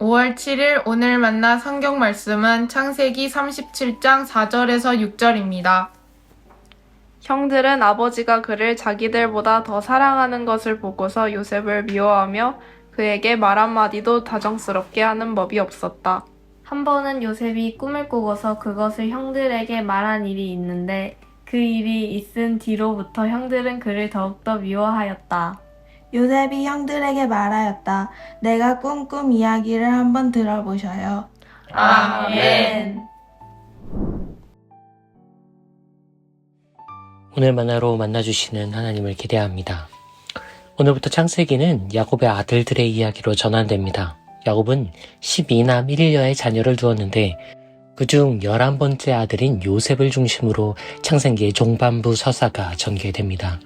5월 7일 오늘 만나 성경 말씀은 창세기 37장 4절에서 6절입니다. 형들은 아버지가 그를 자기들보다 더 사랑하는 것을 보고서 요셉을 미워하며 그에게 말 한마디도 다정스럽게 하는 법이 없었다. 한 번은 요셉이 꿈을 꾸고서 그것을 형들에게 말한 일이 있는데 그 일이 있은 뒤로부터 형들은 그를 더욱더 미워하였다. 요셉이 형들에게 말하였다. 내가 꿈 이야기를 한번 들어보셔요. 아멘. 오늘 만나로 만나주시는 하나님을 기대합니다. 오늘부터 창세기는 야곱의 아들들의 이야기로 전환됩니다. 야곱은 12남 1녀의 자녀를 두었는데 그중 11번째 아들인 요셉을 중심으로 창세기의 종반부 서사가 전개됩니다.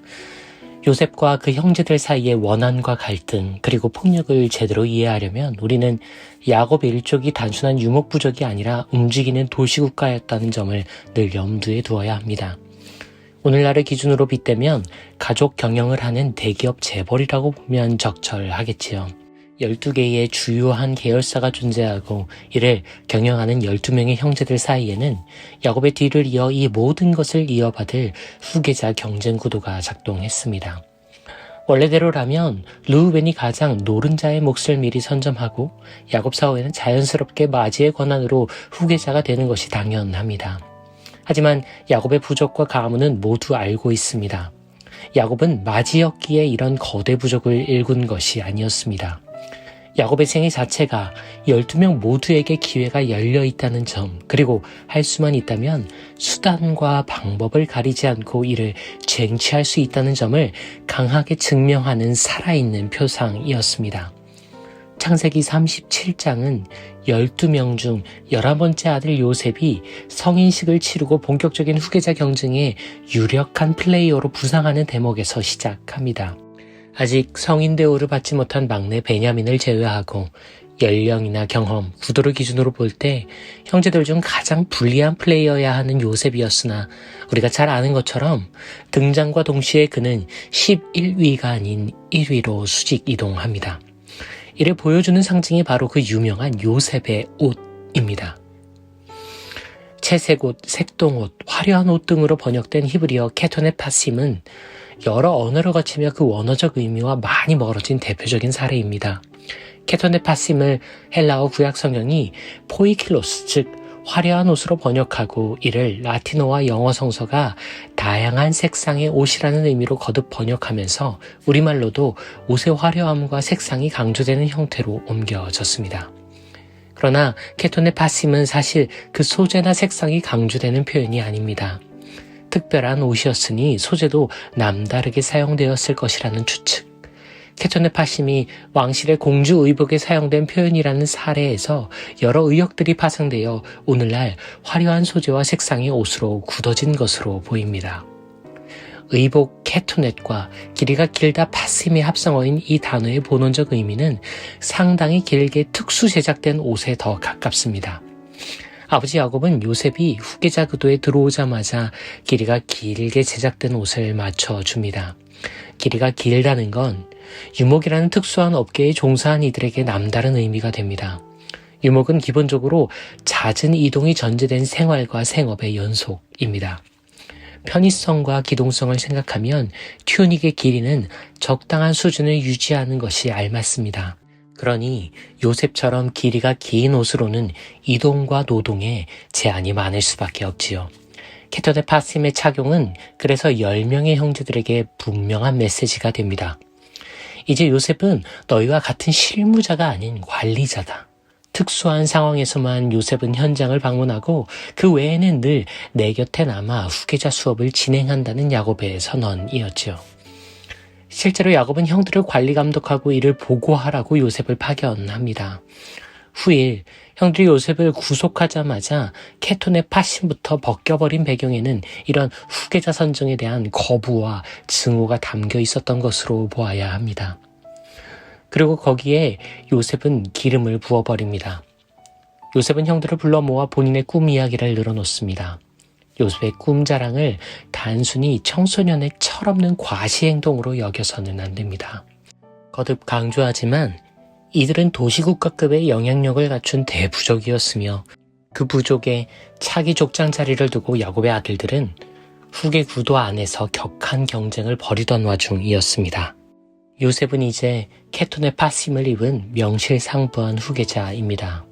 요셉과 그 형제들 사이의 원한과 갈등 그리고 폭력을 제대로 이해하려면 우리는 야곱 일족이 단순한 유목부족이 아니라 움직이는 도시국가였다는 점을 늘 염두에 두어야 합니다. 오늘날을 기준으로 빗대면 가족 경영을 하는 대기업 재벌이라고 보면 적절하겠지요. 12개의 주요한 계열사가 존재하고 이를 경영하는 12명의 형제들 사이에는 야곱의 뒤를 이어 이 모든 것을 이어받을 후계자 경쟁 구도가 작동했습니다. 원래대로라면 르우벤이 가장 노른자의 몫을 미리 선점하고 야곱 사후에는 자연스럽게 맞이의 권한으로 후계자가 되는 것이 당연합니다. 하지만 야곱의 부족과 가문은 모두 알고 있습니다. 야곱은 맞이였기에 이런 거대 부족을 일군 것이 아니었습니다. 야곱의 생애 자체가 12명 모두에게 기회가 열려 있다는 점, 그리고 할 수만 있다면 수단과 방법을 가리지 않고 이를 쟁취할 수 있다는 점을 강하게 증명하는 살아있는 표상이었습니다. 창세기 37장은 12명 중 11번째 아들 요셉이 성인식을 치르고 본격적인 후계자 경쟁에 유력한 플레이어로 부상하는 대목에서 시작합니다. 아직 성인 대우를 받지 못한 막내 베냐민을 제외하고 연령이나 경험, 구도를 기준으로 볼 때 형제들 중 가장 불리한 플레이어야 하는 요셉이었으나 우리가 잘 아는 것처럼 등장과 동시에 그는 11위가 아닌 1위로 수직 이동합니다. 이를 보여주는 상징이 바로 그 유명한 요셉의 옷입니다. 채색옷, 색동옷, 화려한 옷 등으로 번역된 히브리어 케토네 파심은 여러 언어를 거치며 그 원어적 의미와 많이 멀어진 대표적인 사례입니다. 케토네 파심을 헬라어 구약 성경이 포이킬로스, 즉 화려한 옷으로 번역하고 이를 라틴어와 영어 성서가 다양한 색상의 옷이라는 의미로 거듭 번역하면서 우리말로도 옷의 화려함과 색상이 강조되는 형태로 옮겨졌습니다. 그러나 케토네 파심은 사실 그 소재나 색상이 강조되는 표현이 아닙니다. 특별한 옷이었으니 소재도 남다르게 사용되었을 것이라는 추측. 케토네 파심이 왕실의 공주 의복에 사용된 표현이라는 사례에서 여러 의혹들이 파생되어 오늘날 화려한 소재와 색상의 옷으로 굳어진 것으로 보입니다. 의복 케토넷과 길이가 길다 파심의 합성어인 이 단어의 본원적 의미는 상당히 길게 특수 제작된 옷에 더 가깝습니다. 아버지 야곱은 요셉이 후계자 구도에 들어오자마자 길이가 길게 제작된 옷을 맞춰줍니다. 길이가 길다는 건 유목이라는 특수한 업계에 종사한 이들에게 남다른 의미가 됩니다. 유목은 기본적으로 잦은 이동이 전제된 생활과 생업의 연속입니다. 편의성과 기동성을 생각하면 튜닉의 길이는 적당한 수준을 유지하는 것이 알맞습니다. 그러니 요셉처럼 길이가 긴 옷으로는 이동과 노동에 제한이 많을 수밖에 없지요. 케토네 파심의 착용은 그래서 10명의 형제들에게 분명한 메시지가 됩니다. 이제 요셉은 너희와 같은 실무자가 아닌 관리자다. 특수한 상황에서만 요셉은 현장을 방문하고 그 외에는 늘 내 곁에 남아 후계자 수업을 진행한다는 야곱의 선언이었지요. 실제로 야곱은 형들을 관리 감독하고 이를 보고하라고 요셉을 파견합니다. 후일 형들이 요셉을 구속하자마자 케토네 파심부터 벗겨버린 배경에는 이런 후계자 선정에 대한 거부와 증오가 담겨 있었던 것으로 보아야 합니다. 그리고 거기에 요셉은 기름을 부어버립니다. 요셉은 형들을 불러 모아 본인의 꿈 이야기를 늘어놓습니다. 요셉의 꿈 자랑을 단순히 청소년의 철없는 과시 행동으로 여겨서는 안 됩니다. 거듭 강조하지만 이들은 도시국가급의 영향력을 갖춘 대부족이었으며 그 부족의 차기 족장 자리를 두고 야곱의 아들들은 후계 구도 안에서 격한 경쟁을 벌이던 와중이었습니다. 요셉은 이제 케톤의 파심을 입은 명실상부한 후계자입니다.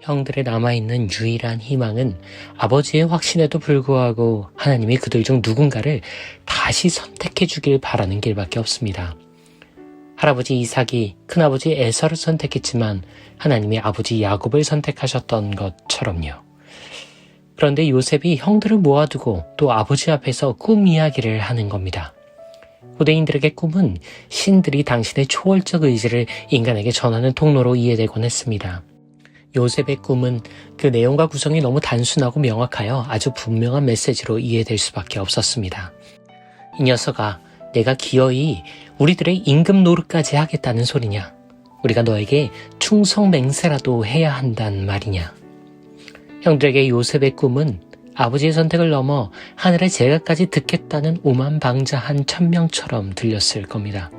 형들의 남아있는 유일한 희망은 아버지의 확신에도 불구하고 하나님이 그들 중 누군가를 다시 선택해 주길 바라는 길밖에 없습니다. 할아버지 이삭이 큰아버지 에서를 선택했지만 하나님이 아버지 야곱을 선택하셨던 것처럼요. 그런데 요셉이 형들을 모아두고 또 아버지 앞에서 꿈 이야기를 하는 겁니다. 고대인들에게 꿈은 신들이 당신의 초월적 의지를 인간에게 전하는 통로로 이해되곤 했습니다. 요셉의 꿈은 그 내용과 구성이 너무 단순하고 명확하여 아주 분명한 메시지로 이해될 수밖에 없었습니다. 이 녀석아, 내가 기어이 우리들의 임금 노릇까지 하겠다는 소리냐? 우리가 너에게 충성 맹세라도 해야 한단 말이냐? 형들에게 요셉의 꿈은 아버지의 선택을 넘어 하늘의 재가까지 듣겠다는 오만방자한 천명처럼 들렸을 겁니다.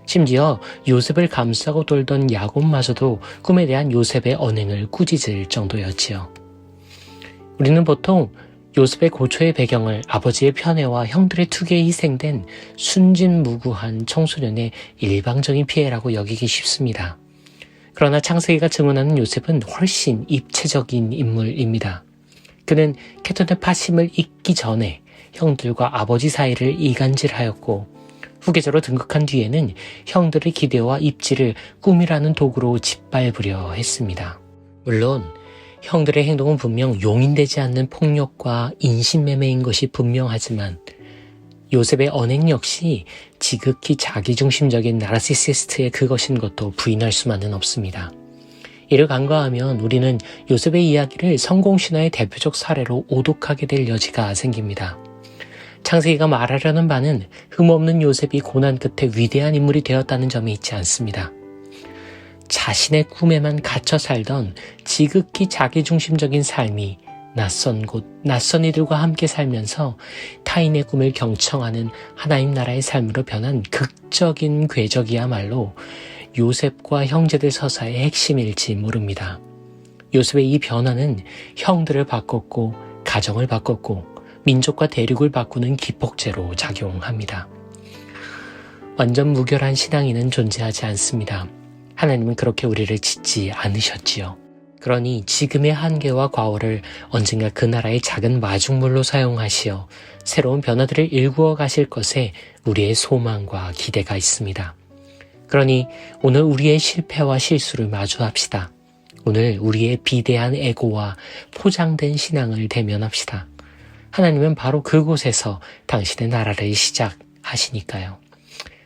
심지어 요셉을 감싸고 돌던 야곱마저도 꿈에 대한 요셉의 언행을 꾸짖을 정도였지요. 우리는 보통 요셉의 고초의 배경을 아버지의 편애와 형들의 투기에 희생된 순진무구한 청소년의 일방적인 피해라고 여기기 쉽습니다. 그러나 창세기가 증언하는 요셉은 훨씬 입체적인 인물입니다. 그는 케톤의 파심을 잊기 전에 형들과 아버지 사이를 이간질하였고 후계자로 등극한 뒤에는 형들의 기대와 입지를 꿈이라는 도구로 짓밟으려 했습니다. 물론 형들의 행동은 분명 용인되지 않는 폭력과 인신매매인 것이 분명하지만 요셉의 언행 역시 지극히 자기중심적인 나르시시스트의 그것인 것도 부인할 수만은 없습니다. 이를 간과하면 우리는 요셉의 이야기를 성공신화의 대표적 사례로 오독하게 될 여지가 생깁니다. 창세기가 말하려는 바는 흠없는 요셉이 고난 끝에 위대한 인물이 되었다는 점이 있지 않습니다. 자신의 꿈에만 갇혀 살던 지극히 자기중심적인 삶이 낯선 곳, 낯선 이들과 함께 살면서 타인의 꿈을 경청하는 하나님 나라의 삶으로 변한 극적인 궤적이야말로 요셉과 형제들 서사의 핵심일지 모릅니다. 요셉의 이 변화는 형들을 바꿨고 가정을 바꿨고 민족과 대륙을 바꾸는 기폭제로 작용합니다. 완전 무결한 신앙인은 존재하지 않습니다. 하나님은 그렇게 우리를 짓지 않으셨지요. 그러니 지금의 한계와 과오를 언젠가 그 나라의 작은 마중물로 사용하시어 새로운 변화들을 일구어 가실 것에 우리의 소망과 기대가 있습니다. 그러니 오늘 우리의 실패와 실수를 마주합시다. 오늘 우리의 비대한 에고와 포장된 신앙을 대면합시다. 하나님은 바로 그곳에서 당신의 나라를 시작하시니까요.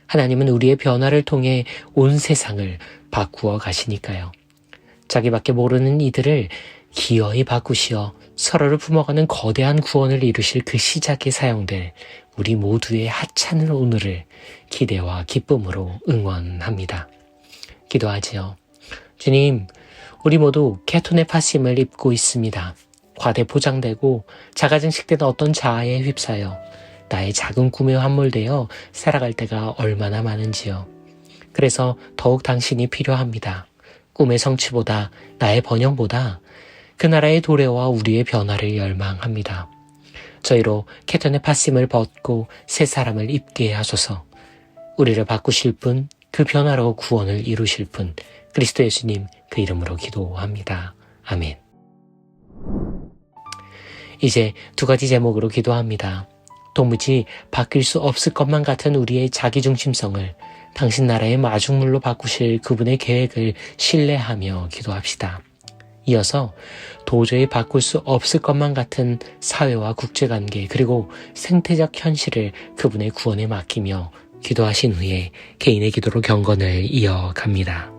하나님은 우리의 변화를 통해 온 세상을 바꾸어 가시니까요. 자기밖에 모르는 이들을 기어이 바꾸시어 서로를 품어가는 거대한 구원을 이루실 그 시작에 사용될 우리 모두의 하찮은 오늘을 기대와 기쁨으로 응원합니다. 기도하지요. 주님, 우리 모두 케톤의 파심을 입고 있습니다. 과대 포장되고 자가증식된 어떤 자아에 휩싸여 나의 작은 꿈에 함몰되어 살아갈 때가 얼마나 많은지요. 그래서 더욱 당신이 필요합니다. 꿈의 성취보다 나의 번영보다 그 나라의 도래와 우리의 변화를 열망합니다. 저희로 케톤의 파심을 벗고 새 사람을 입게 하소서. 우리를 바꾸실 분, 그 변화로 구원을 이루실 분, 그리스도 예수님 그 이름으로 기도합니다. 아멘. 이제 두 가지 제목으로 기도합니다. 도무지 바뀔 수 없을 것만 같은 우리의 자기중심성을 당신 나라의 마중물로 바꾸실 그분의 계획을 신뢰하며 기도합시다. 이어서 도저히 바꿀 수 없을 것만 같은 사회와 국제관계 그리고 생태적 현실을 그분의 구원에 맡기며 기도하신 후에 개인의 기도로 경건을 이어갑니다.